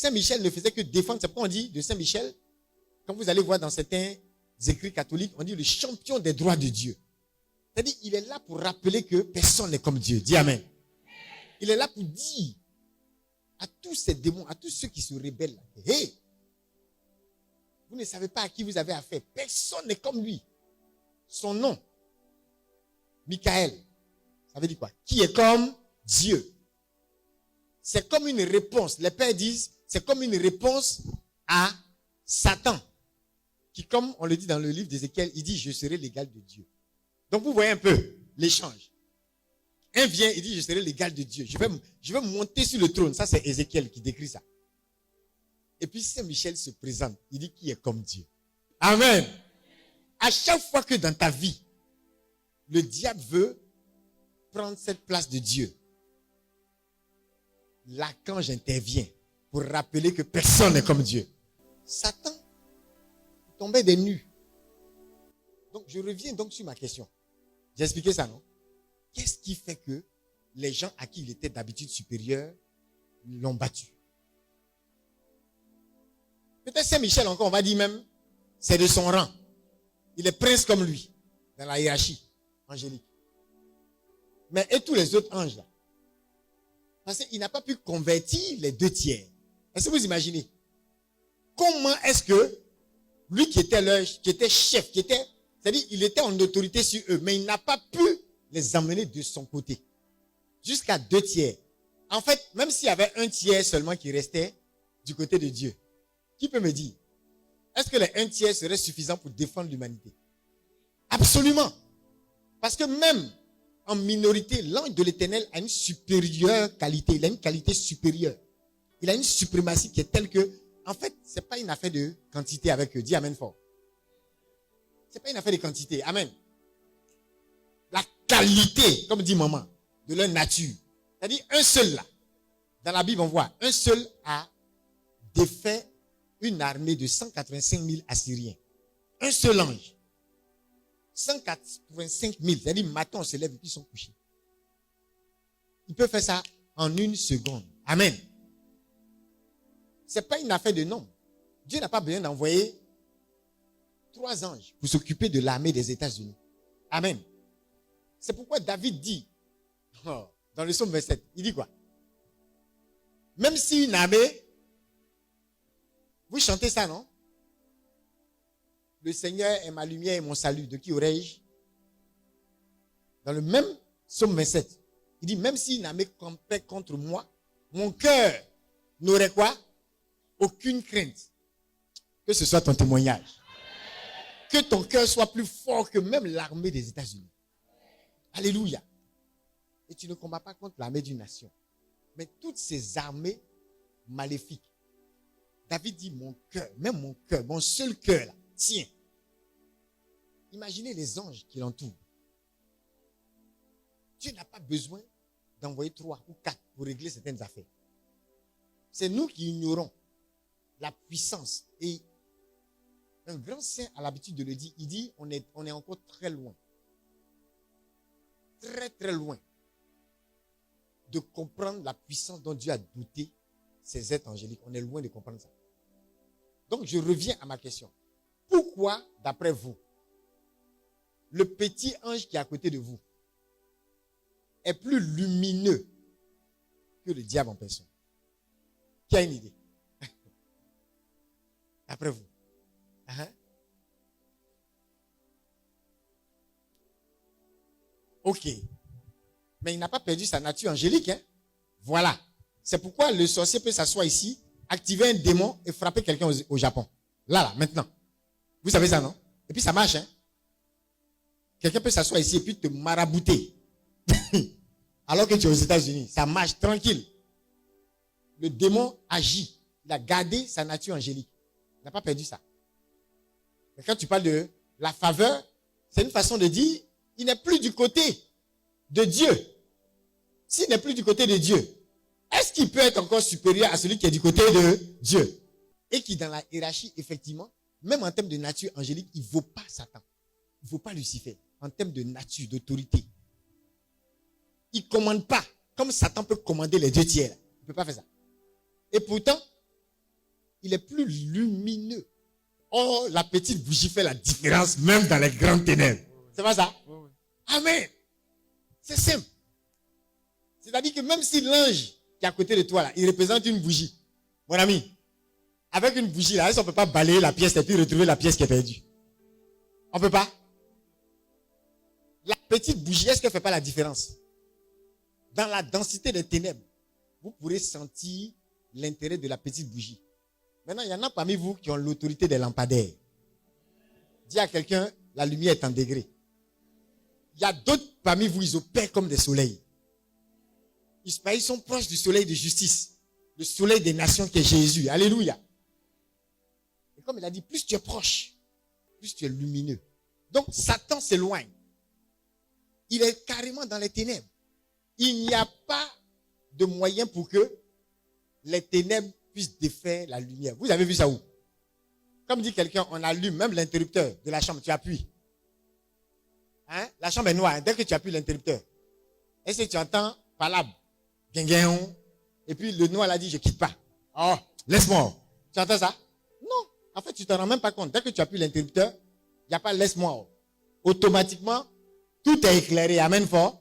Saint Michel ne faisait que défendre. C'est pourquoi on dit de Saint Michel, quand vous allez voir dans certains écrits catholiques, on dit le champion des droits de Dieu. C'est-à-dire, il est là pour rappeler que personne n'est comme Dieu. Dis Amen. Il est là pour dire à tous ces démons, à tous ceux qui se rebellent, hey, vous ne savez pas à qui vous avez affaire. Personne n'est comme lui. Son nom, Michael, ça veut dire quoi? Qui est comme Dieu. C'est comme une réponse. Les pères disent, c'est comme une réponse à Satan. Qui, comme on le dit dans le livre d'Ézéchiel, il dit, je serai l'égal de Dieu. Donc vous voyez un peu l'échange. Un vient, il dit, je serai l'égal de Dieu. Je vais monter sur le trône. Ça, c'est Ézéchiel qui décrit ça. Et puis Saint Michel se présente. Il dit, qui est comme Dieu. Amen. À chaque fois que dans ta vie, le diable veut prendre cette place de Dieu, l'archange intervient pour rappeler que personne n'est comme Dieu. Satan tombait des nues. Donc, je reviens donc sur ma question. J'ai expliqué ça, non? Qu'est-ce qui fait que les gens à qui il était d'habitude supérieur l'ont battu? Peut-être Saint-Michel encore, on va dire même, c'est de son rang. Il est prince comme lui, dans la hiérarchie angélique. Mais et tous les autres anges là? Parce qu'il n'a pas pu convertir les 2 tiers. Est-ce que vous imaginez? Comment est-ce que lui qui était chef, c'est-à-dire il était en autorité sur eux, mais il n'a pas pu les emmener de son côté. Jusqu'à 2 tiers. En fait, même s'il y avait 1 tiers seulement qui restait du côté de Dieu, qui peut me dire, est-ce que les 1 tiers seraient suffisants pour défendre l'humanité? Absolument. Parce que même en minorité, l'ange de l'Éternel a une supérieure qualité. Il a une qualité supérieure. Il a une suprématie qui est telle que, en fait, c'est pas une affaire de quantité avec eux. Dis Amen fort. C'est pas une affaire de quantité. Amen. La qualité, comme dit maman, de leur nature. C'est-à-dire, un seul là. Dans la Bible, on voit, un seul a défait une armée de 185 000 Assyriens. Un seul ange. 185 000. C'est-à-dire, matin, on se lève et puis ils sont couchés. Il peut faire ça en 1 seconde. Amen. C'est pas une affaire de nombre. Dieu n'a pas besoin d'envoyer 3 anges pour s'occuper de l'armée des États-Unis. Amen. C'est pourquoi David dit, dans le psaume 27, il dit quoi? Même si une armée, vous chantez ça, non? Le Seigneur est ma lumière et mon salut. De qui aurais-je? Dans le même psaume 27, il dit, même si une armée campait contre moi, mon cœur n'aurait quoi? Aucune crainte. Que ce soit ton témoignage. Que ton cœur soit plus fort que même l'armée des États-Unis. Alléluia. Et tu ne combats pas contre l'armée d'une nation. Mais toutes ces armées maléfiques. David dit, mon cœur, même mon cœur, mon seul cœur, là, tiens. Imaginez les anges qui l'entourent. Dieu n'a pas besoin d'envoyer 3 ou 4 pour régler certaines affaires. C'est nous qui ignorons la puissance. Et un grand saint a l'habitude de le dire. Il dit, on est encore très loin. Très, très loin de comprendre la puissance dont Dieu a doté ces êtres angéliques. On est loin de comprendre ça. Donc, je reviens à ma question. Pourquoi, d'après vous, le petit ange qui est à côté de vous est plus lumineux que le diable en personne? Qui a une idée? D'après vous? Ok. Mais il n'a pas perdu sa nature angélique. Hein? Voilà. C'est pourquoi le sorcier peut s'asseoir ici, activer un démon et frapper quelqu'un au Japon. Là, maintenant. Vous savez ça, non? Et puis ça marche. Hein? Quelqu'un peut s'asseoir ici et puis te marabouter. Alors que tu es aux États-Unis. Ça marche tranquille. Le démon agit. Il a gardé sa nature angélique. Il n'a pas perdu ça. Mais quand tu parles de la faveur, c'est une façon de dire, il n'est plus du côté de Dieu. S'il n'est plus du côté de Dieu, est-ce qu'il peut être encore supérieur à celui qui est du côté de Dieu? Et qui, dans la hiérarchie, effectivement, même en termes de nature angélique, il ne vaut pas Satan. Il ne vaut pas Lucifer. En termes de nature, d'autorité. Il ne commande pas. Comme Satan peut commander les 2 tiers. Il ne peut pas faire ça. Et pourtant, il est plus lumineux. Oh, la petite bougie fait la différence même dans les grandes ténèbres. C'est pas ça? Amen. C'est simple. C'est-à-dire que même si l'ange qui est à côté de toi, là, il représente une bougie. Mon ami, avec une bougie, là, on ne peut pas balayer la pièce et puis retrouver la pièce qui est perdue. On ne peut pas. La petite bougie, est-ce qu'elle ne fait pas la différence? Dans la densité des ténèbres, vous pourrez sentir l'intérêt de la petite bougie. Maintenant, il y en a parmi vous qui ont l'autorité des lampadaires. Dis à quelqu'un, la lumière est en degré. Il y a d'autres parmi vous, ils opèrent comme des soleils. Ils sont proches du soleil de justice. Le soleil des nations qui est Jésus. Alléluia. Et comme il a dit, plus tu es proche, plus tu es lumineux. Donc, Satan s'éloigne. Il est carrément dans les ténèbres. Il n'y a pas de moyen pour que les ténèbres puissent défaire la lumière. Vous avez vu ça où? Comme dit quelqu'un, on allume même l'interrupteur de la chambre, tu appuies. Hein? La chambre est noire, dès que tu appuies l'interrupteur. Est-ce que tu entends palabre? Et puis le noir l'a dit, je quitte pas. Oh, laisse-moi. Tu entends ça? Non. En fait, tu t'en rends même pas compte. Dès que tu appuies l'interrupteur, il n'y a pas laisse-moi. Automatiquement, tout est éclairé. Amen fort.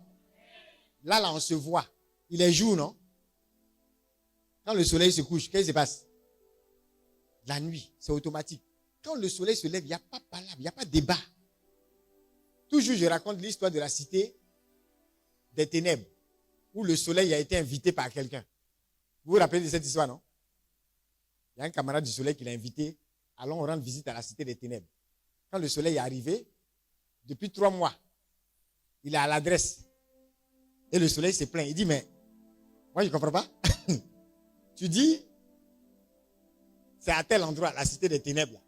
Là, on se voit. Il est jour, non? Quand le soleil se couche, qu'est-ce qui se passe? La nuit, c'est automatique. Quand le soleil se lève, il n'y a pas palabre, il n'y a pas débat. Toujours, je raconte l'histoire de la cité des ténèbres, où le soleil a été invité par quelqu'un. Vous vous rappelez de cette histoire, non? Il y a un camarade du soleil qui l'a invité. Allons rendre visite à la cité des ténèbres. Quand le soleil est arrivé, depuis 3 mois, il est à l'adresse. Et le soleil se plaint. Il dit, mais moi je ne comprends pas. Tu dis, c'est à tel endroit, la cité des ténèbres. Là.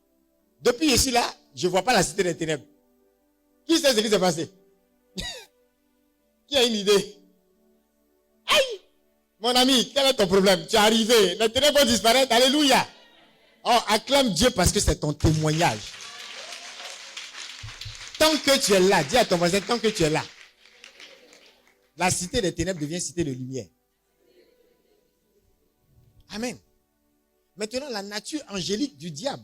Depuis ici, là, je ne vois pas la cité des ténèbres. Qui sait ce qui s'est passé? Qui a une idée? Aïe! Mon ami, quel est ton problème? Tu es arrivé, les ténèbres vont disparaître, alléluia! Oh, acclame Dieu parce que c'est ton témoignage. Tant que tu es là, dis à ton voisin, tant que tu es là, la cité des ténèbres devient cité de lumière. Amen. Maintenant, la nature angélique du diable,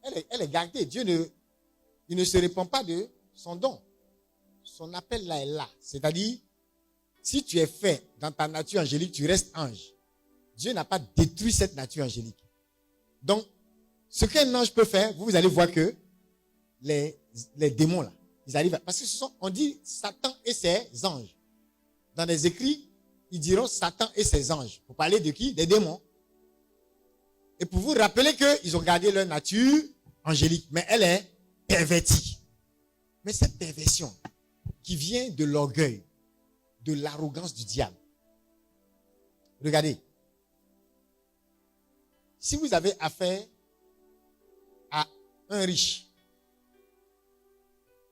elle est gardée. Dieu ne se répand pas de son don. Son appel là est là. C'est-à-dire, si tu es fait dans ta nature angélique, tu restes ange. Dieu n'a pas détruit cette nature angélique. Donc, ce qu'un ange peut faire, vous allez voir que les démons là, ils arrivent parce que on dit Satan et ses anges. Dans les écrits, ils diront Satan et ses anges. Pour parler de qui? Des démons. Et pour vous rappeler qu'ils ont gardé leur nature angélique, mais elle est pervertie. Mais cette perversion qui vient de l'orgueil, de l'arrogance du diable. Regardez. Si vous avez affaire à un riche,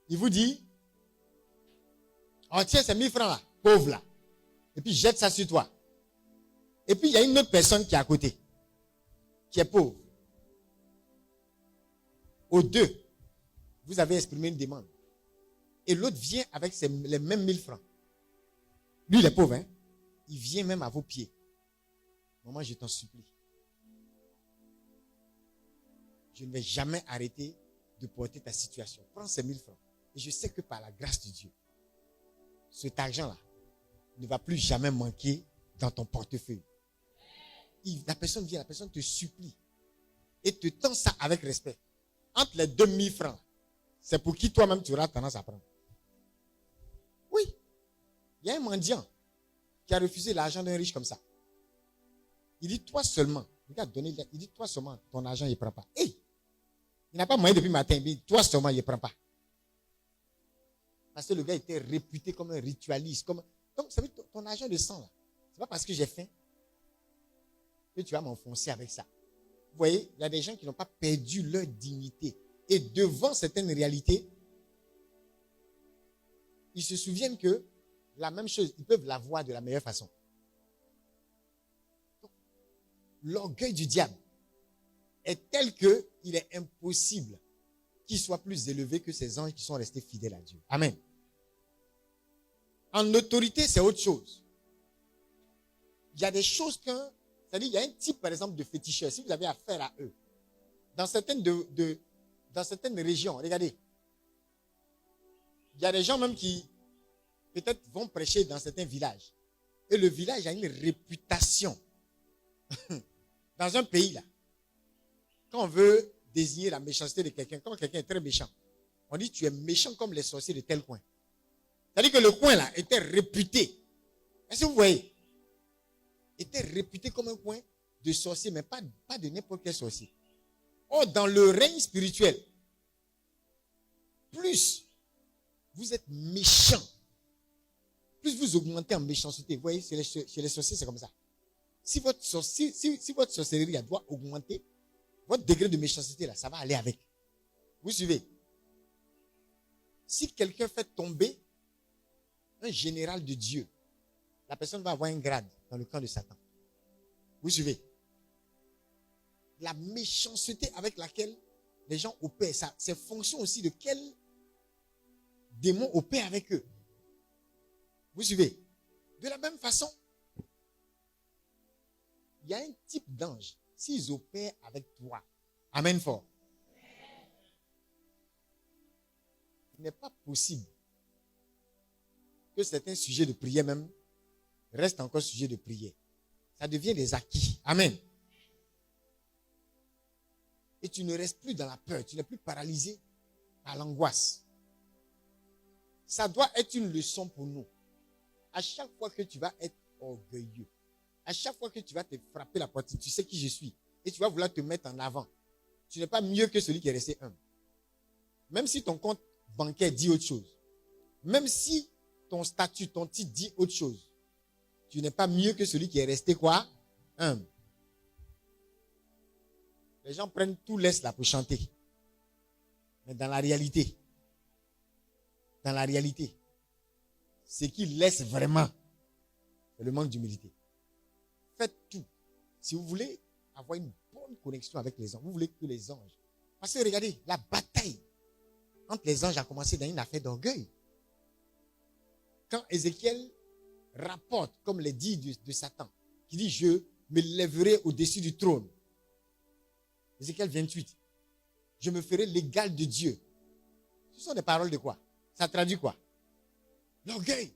il vous dit, oh tiens, c'est 1000 francs là, pauvre là. Et puis jette ça sur toi. Et puis il y a une autre personne qui est à côté, qui est pauvre. Aux deux, vous avez exprimé une demande. Et l'autre vient avec les mêmes 1000 francs. Lui, il est pauvre, hein. Il vient même à vos pieds. Maman, je t'en supplie. Je ne vais jamais arrêter de porter ta situation. Prends ces 1000 francs. Et je sais que par la grâce de Dieu, cet argent-là ne va plus jamais manquer dans ton portefeuille. La personne vient, la personne te supplie et te tend ça avec respect. Entre les 2000 francs, c'est pour qui toi-même tu auras tendance à prendre. Oui. Il y a un mendiant qui a refusé l'argent d'un riche comme ça. Il dit, toi seulement, regarde, il dit, toi seulement, ton argent, il ne prend pas. Hey, il n'a pas moyen depuis le matin, il dit, toi seulement, il ne prend pas. Parce que le gars était réputé comme un ritualiste. Donc, ça veut dire ton argent de sang, là, c'est pas parce que j'ai faim que tu vas m'enfoncer avec ça. Vous voyez, il y a des gens qui n'ont pas perdu leur dignité. Et devant certaines réalités, ils se souviennent que la même chose, ils peuvent la voir de la meilleure façon. Donc, l'orgueil du diable est tel qu'il est impossible qu'il soit plus élevé que ces anges qui sont restés fidèles à Dieu. Amen. En autorité, c'est autre chose. Il y a des choses qu'un C'est-à-dire, il y a un type, par exemple, de féticheurs. Si vous avez affaire à eux, dans certaines régions, regardez, il y a des gens même qui, peut-être, vont prêcher dans certains villages. Et le village a une réputation. Dans un pays, là, quand on veut désigner la méchanceté de quelqu'un, quand quelqu'un est très méchant, on dit tu es méchant comme les sorciers de tel coin. C'est-à-dire que le coin, là, était réputé. Est-ce que vous voyez? Était réputé comme un coin de sorciers, mais pas de n'importe quel sorcier. Or, dans le règne spirituel, plus vous êtes méchant, plus vous augmentez en méchanceté. Vous voyez, chez les sorciers, c'est comme ça. Si votre sorcellerie là, doit augmenter, votre degré de méchanceté, là, ça va aller avec. Vous suivez? Si quelqu'un fait tomber un général de Dieu, la personne va avoir un grade dans le camp de Satan. Vous suivez? La méchanceté avec laquelle les gens opèrent, ça, c'est fonction aussi de quel démon opère avec eux. Vous suivez? De la même façon, il y a un type d'ange, s'ils opèrent avec toi, amen fort, il n'est pas possible que certains sujets de prière même restent encore sujets de prière. Ça devient des acquis. Amen. Et tu ne restes plus dans la peur, tu n'es plus paralysé par l'angoisse. Ça doit être une leçon pour nous. À chaque fois que tu vas être orgueilleux, à chaque fois que tu vas te frapper la poitrine, tu sais qui je suis, et tu vas vouloir te mettre en avant. Tu n'es pas mieux que celui qui est resté humble. Même si ton compte bancaire dit autre chose, même si ton statut, ton titre dit autre chose, tu n'es pas mieux que celui qui est resté quoi? Humble. Les gens prennent tout laisse là pour chanter. Mais dans la réalité, ce qu'ils laissent vraiment, c'est le manque d'humilité. Faites tout. Si vous voulez avoir une bonne connexion avec les anges, vous voulez que les anges... Parce que regardez, la bataille entre les anges a commencé dans une affaire d'orgueil. Quand Ézéchiel rapporte, comme les dit de Satan, qui dit « Je me lèverai au-dessus du trône ». Ézéchiel 28. « Je me ferai l'égal de Dieu ». Ce sont des paroles de quoi? Ça traduit quoi? L'orgueil.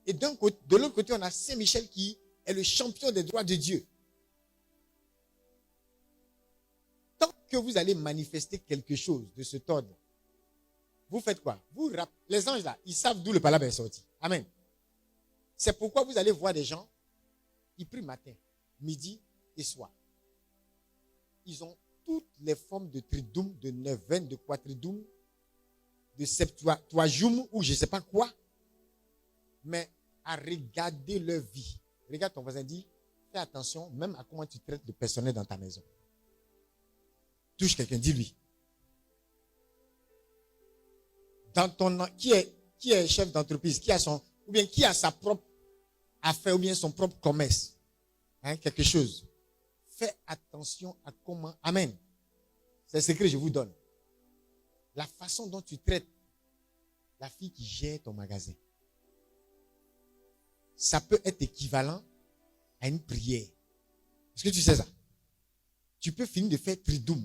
Et de l'autre côté, on a Saint-Michel qui est le champion des droits de Dieu. Tant que vous allez manifester quelque chose de cet ordre, vous faites quoi? Les anges là, ils savent d'où le palabre est sorti. Amen. C'est pourquoi vous allez voir des gens, ils prient matin, midi et soir. Ils ont toutes les formes de triduum, de neuvaine, de quatriduum, de septuagium ou je ne sais pas quoi. Mais à regarder leur vie. Regarde ton voisin, dit, fais attention même à comment tu traites le personnel dans ta maison. Touche quelqu'un, dis-lui. Qui est chef d'entreprise, qui a sa propre affaire, ou bien son propre commerce. Quelque chose. Fais attention à comment, amen. C'est ce que je vous donne. La façon dont tu traites la fille qui gère ton magasin. Ça peut être équivalent à une prière. Est-ce que tu sais ça? Tu peux finir de faire triduum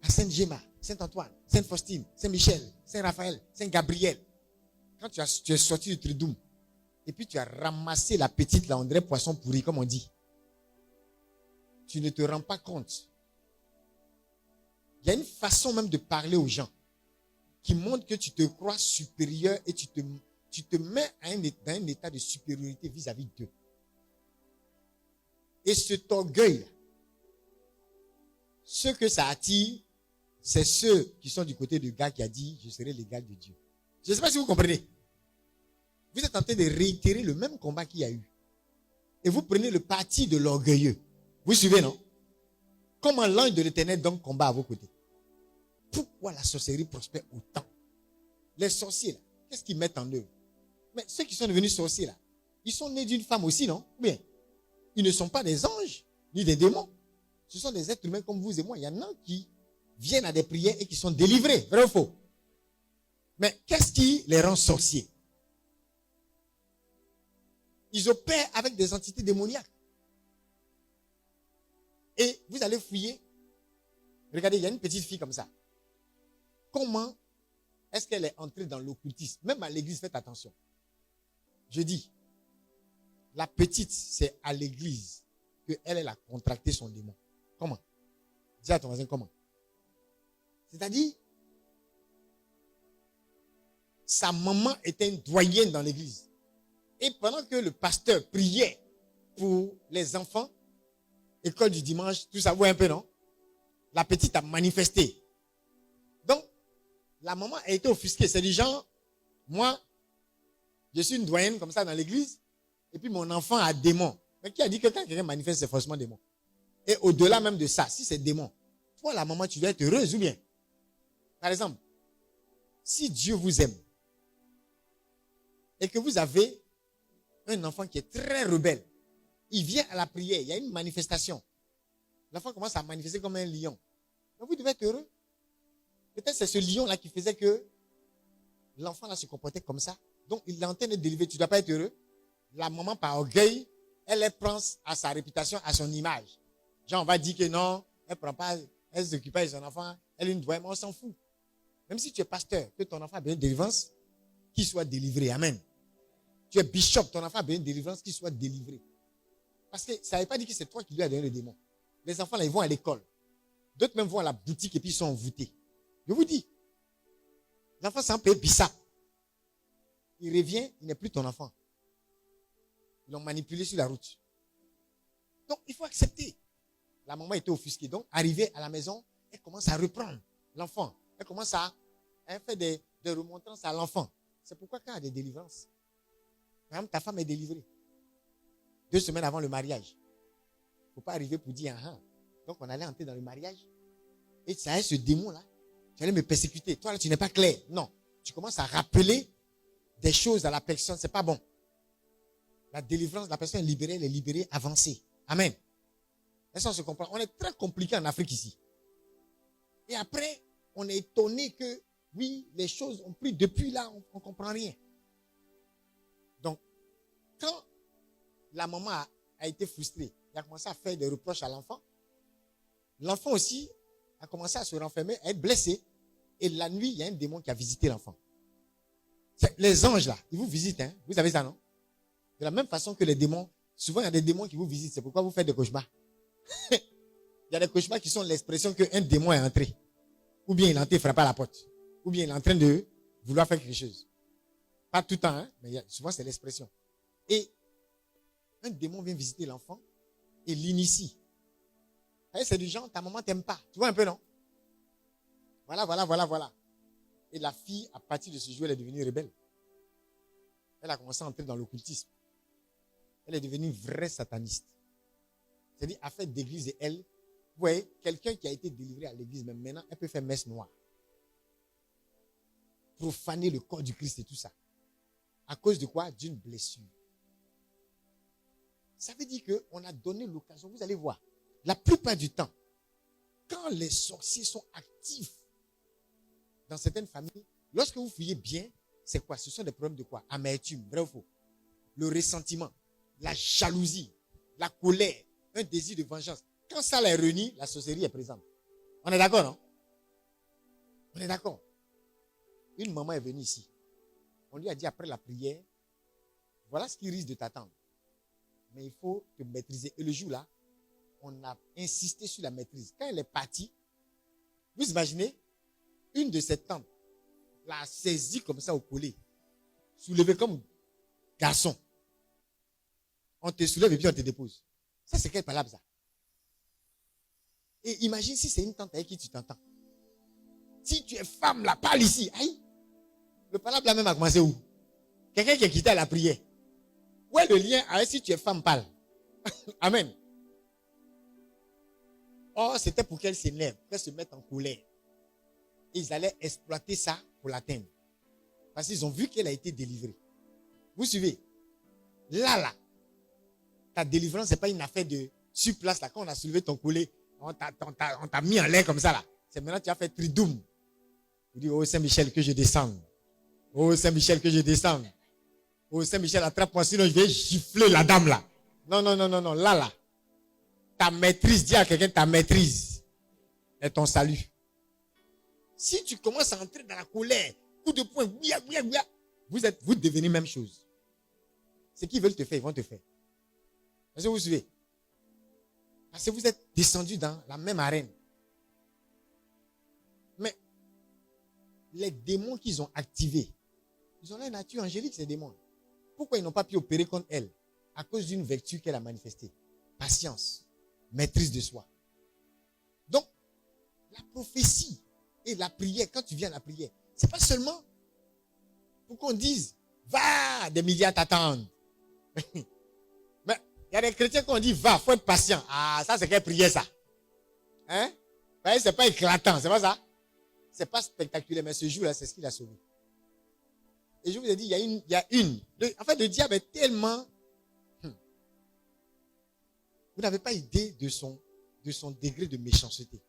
à Saint-Géma, Saint-Antoine, Sainte-Faustine, Saint-Michel, Saint-Raphaël, Saint-Gabriel. Quand tu es sorti du triduum, et puis tu as ramassé la petite, là, on dirait poisson pourri, comme on dit. Tu ne te rends pas compte. Il y a une façon même de parler aux gens qui montre que tu te crois supérieur et tu te mets dans un état de supériorité vis-à-vis d'eux. Et cet orgueil, ce que ça attire, c'est ceux qui sont du côté du gars qui a dit « Je serai l'égal de Dieu ». Je ne sais pas si vous comprenez. Vous êtes en train de réitérer le même combat qu'il y a eu. Et vous prenez le parti de l'orgueilleux. Vous suivez, non? Comment l'ange de l'Éternel donc combat à vos côtés? Pourquoi la sorcellerie prospère autant? Les sorciers, là, qu'est-ce qu'ils mettent en œuvre? Mais ceux qui sont devenus sorciers, là, ils sont nés d'une femme aussi, non? Bien, ils ne sont pas des anges, ni des démons. Ce sont des êtres humains comme vous et moi. Il y en a qui viennent à des prières et qui sont délivrés. Vrai ou faux? Mais qu'est-ce qui les rend sorciers? Ils opèrent avec des entités démoniaques. Et vous allez fouiller. Regardez, il y a une petite fille comme ça. Comment est-ce qu'elle est entrée dans l'occultisme? Même à l'église, faites attention. Je dis, la petite, c'est à l'église qu'elle a contracté son démon. Comment? Dis à ton voisin comment. C'est-à-dire, sa maman était une doyenne dans l'église. Et pendant que le pasteur priait pour les enfants, école du dimanche, tout ça, vous voyez un peu, non? La petite a manifesté. Donc, la maman a été offusquée. C'est du genre, moi, je suis une doyenne comme ça dans l'église, et puis mon enfant a démon. Mais qui a dit que quand quelqu'un manifeste, c'est forcément démon? Et au-delà même de ça, si c'est démon, toi, la maman, tu dois être heureuse ou bien? Par exemple, si Dieu vous aime, et que vous avez un enfant qui est très rebelle, il vient à la prière, il y a une manifestation. L'enfant commence à manifester comme un lion. Donc vous devez être heureux. Peut-être c'est ce lion-là qui faisait que l'enfant là se comportait comme ça. Donc il est en train de délivrer. Tu ne dois pas être heureux. La maman, par orgueil, elle prend à sa réputation, à son image. Genre, on va dire que non, elle prend pas, elle ne s'occupe pas de son enfant, elle est une doyenne, mais on s'en fout. Même si tu es pasteur, que ton enfant a besoin de délivrance, qu'il soit délivré. Amen. Tu es bishop, ton enfant a besoin de délivrance, qu'il soit délivré. Parce que ça ne veut pas dire que c'est toi qui lui as donné le démon. Les enfants, là, ils vont à l'école. D'autres même vont à la boutique et puis ils sont envoûtés. Je vous dis, l'enfant s'en paye bissap. Il revient, il n'est plus ton enfant. Ils l'ont manipulé sur la route. Donc, il faut accepter. La maman était offusquée. Donc, arrivée à la maison, elle commence à reprendre l'enfant. Elle commence à faire des remontrances à l'enfant. C'est pourquoi quand il y a des délivrances, par exemple, ta femme est délivrée 2 semaines avant le mariage. Il ne faut pas arriver pour dire, ah. Donc, on allait entrer dans le mariage. Et ça est ce démon-là. Tu allais me persécuter. Toi, là, tu n'es pas clair. Non. Tu commences à rappeler des choses à la personne. C'est pas bon. La délivrance, la personne est libérée, elle est libérée, avancée. Amen. Est-ce qu'on se comprend? On est très compliqué en Afrique ici. Et après, on est étonné que, oui, les choses ont pris depuis là, on ne comprend rien. Donc, quand la maman a été frustrée, elle a commencé à faire des reproches à l'enfant. L'enfant aussi a commencé à se renfermer, à être blessé. Et la nuit, il y a un démon qui a visité l'enfant. Les anges là, ils vous visitent, hein? Vous savez ça, non? De la même façon que les démons, souvent il y a des démons qui vous visitent. C'est pourquoi vous faites des cauchemars. Il y a des cauchemars qui sont l'expression qu'un démon est entré. Ou bien il est entré frapper à la porte. Ou bien il est en train de vouloir faire quelque chose. Pas tout le temps, hein? Mais souvent c'est l'expression. Et un démon vient visiter l'enfant et l'initie. C'est du genre, ta maman t'aime pas. Tu vois un peu, non? Voilà. Et la fille, à partir de ce jour, elle est devenue rebelle. Elle a commencé à entrer dans l'occultisme. Elle est devenue une vraie sataniste. C'est-à-dire, à faire d'église et elle, vous voyez, quelqu'un qui a été délivré à l'église, même maintenant, elle peut faire messe noire. Profaner le corps du Christ et tout ça. À cause de quoi? D'une blessure. Ça veut dire qu'on a donné l'occasion. Vous allez voir, la plupart du temps, quand les sorciers sont actifs dans certaines familles, lorsque vous fouillez bien, c'est quoi? Ce sont des problèmes de quoi? Amertume, vrai ou faux? Le ressentiment, la jalousie, la colère, un désir de vengeance. Quand ça est réuni, la sorcellerie est présente. On est d'accord, non? On est d'accord. Une maman est venue ici. On lui a dit après la prière, voilà ce qui risque de t'attendre. Mais il faut te maîtriser. Et le jour-là, on a insisté sur la maîtrise. Quand elle est partie, vous imaginez, une de ses tantes l'a saisie comme ça au collet, soulevée comme garçon. On te soulève et puis on te dépose. Ça, c'est quelle parole ça? Et imagine si c'est une tante avec qui tu t'entends. Si tu es femme, là, parle ici. Aïe. Le palabre là même a commencé où? Quelqu'un qui est quitté à la prière. Où est le lien avec si tu es femme, parle? Amen. Or, c'était pour qu'elle s'énerve, qu'elle se mette en colère. Et ils allaient exploiter ça pour l'atteindre. Parce qu'ils ont vu qu'elle a été délivrée. Vous suivez? Là, ta délivrance, c'est pas une affaire de sur place, là. Quand on a soulevé ton collet, on t'a mis en l'air comme ça, là. C'est maintenant que tu as fait tridoum. Tu dis, oh Saint-Michel, que je descende. Oh Saint-Michel, que je descende. Oh, Saint-Michel, attrape-moi, sinon je vais gifler la dame là. Non, non, non, non, non, là. Ta maîtrise, dis à quelqu'un ta maîtrise est ton salut. Si tu commences à entrer dans la colère, coup de poing, vous devenez même chose. Ce qu'ils veulent te faire, ils vont te faire. Est-ce que vous suivez? Parce que vous êtes descendus dans la même arène. Mais les démons qu'ils ont activés, ils ont la nature angélique, ces démons. Pourquoi ils n'ont pas pu opérer contre elle? À cause d'une vertu qu'elle a manifestée. Patience, maîtrise de soi. Donc, la prophétie et la prière, quand tu viens à la prière, c'est pas seulement pour qu'on dise, va, des milliards t'attendent. Mais il y a des chrétiens qui ont dit, va, faut être patient. Ah, ça c'est quelle prière ça? Hein? C'est pas éclatant, c'est pas ça? C'est pas spectaculaire, mais ce jour-là, c'est ce qu'il a sauvé. Et je vous ai dit, en fait, le diable est tellement... Vous n'avez pas idée de son degré de méchanceté.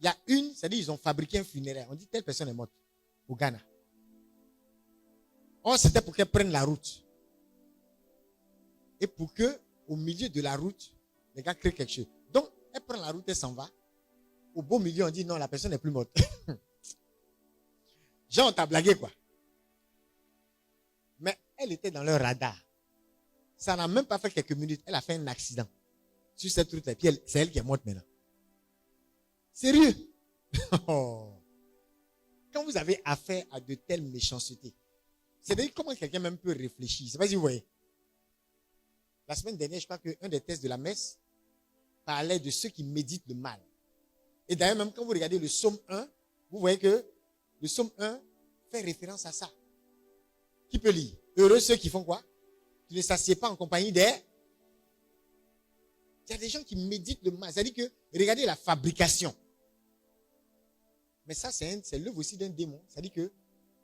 Il y a c'est-à-dire ils ont fabriqué un funéraire. On dit telle personne est morte au Ghana. Or, c'était pour qu'elle prenne la route. Et pour que, au milieu de la route, les gars créent quelque chose. Donc, elle prend la route, elle s'en va. Au beau milieu, on dit non, la personne n'est plus morte. Genre, on t'a blagué, quoi. Mais elle était dans leur radar. Ça n'a même pas fait quelques minutes. Elle a fait un accident sur cette route. Et puis, c'est elle qui est morte maintenant. Sérieux? Quand vous avez affaire à de telles méchancetés, c'est-à-dire comment quelqu'un même peut réfléchir. C'est pas si vous voyez. La semaine dernière, je crois qu'un des textes de la messe parlait de ceux qui méditent le mal. Et d'ailleurs, même quand vous regardez le psaume 1, vous voyez que le psaume 1 fait référence à ça. Qui peut lire? Heureux ceux qui font quoi? Qui ne s'assiedent pas en compagnie des... Il y a des gens qui méditent le mal. C'est-à-dire que, regardez la fabrication. Mais ça, c'est l'œuvre aussi d'un démon. C'est-à-dire que,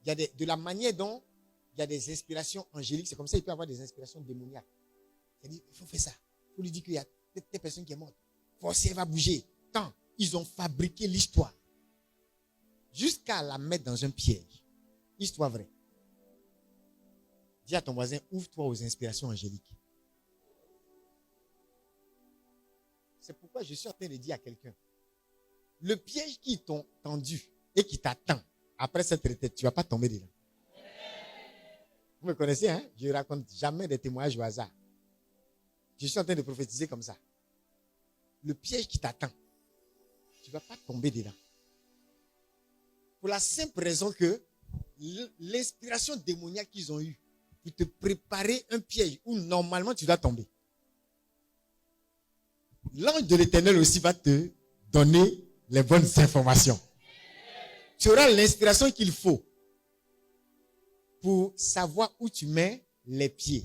il y a de la manière dont il y a des inspirations angéliques. C'est comme ça qu'il peut y avoir des inspirations démoniaques. C'est-à-dire, il faut faire ça. Il faut lui dire qu'il y a telle personne qui est morte. Forcément, elle va bouger. Tant, ils ont fabriqué l'histoire. Jusqu'à la mettre dans un piège. Histoire vraie. Dis à ton voisin, ouvre-toi aux inspirations angéliques. C'est pourquoi je suis en train de dire à quelqu'un, le piège qui t'ont tendu et qui t'attend après cette retraite, tu ne vas pas tomber dedans. Vous me connaissez, hein? Je ne raconte jamais des témoignages au hasard. Je suis en train de prophétiser comme ça. Le piège qui t'attend, tu ne vas pas tomber dedans. Pour la simple raison que l'inspiration démoniaque qu'ils ont eue pour te préparer un piège où normalement tu dois tomber. L'ange de l'Éternel aussi va te donner les bonnes informations. Tu auras l'inspiration qu'il faut pour savoir où tu mets les pieds.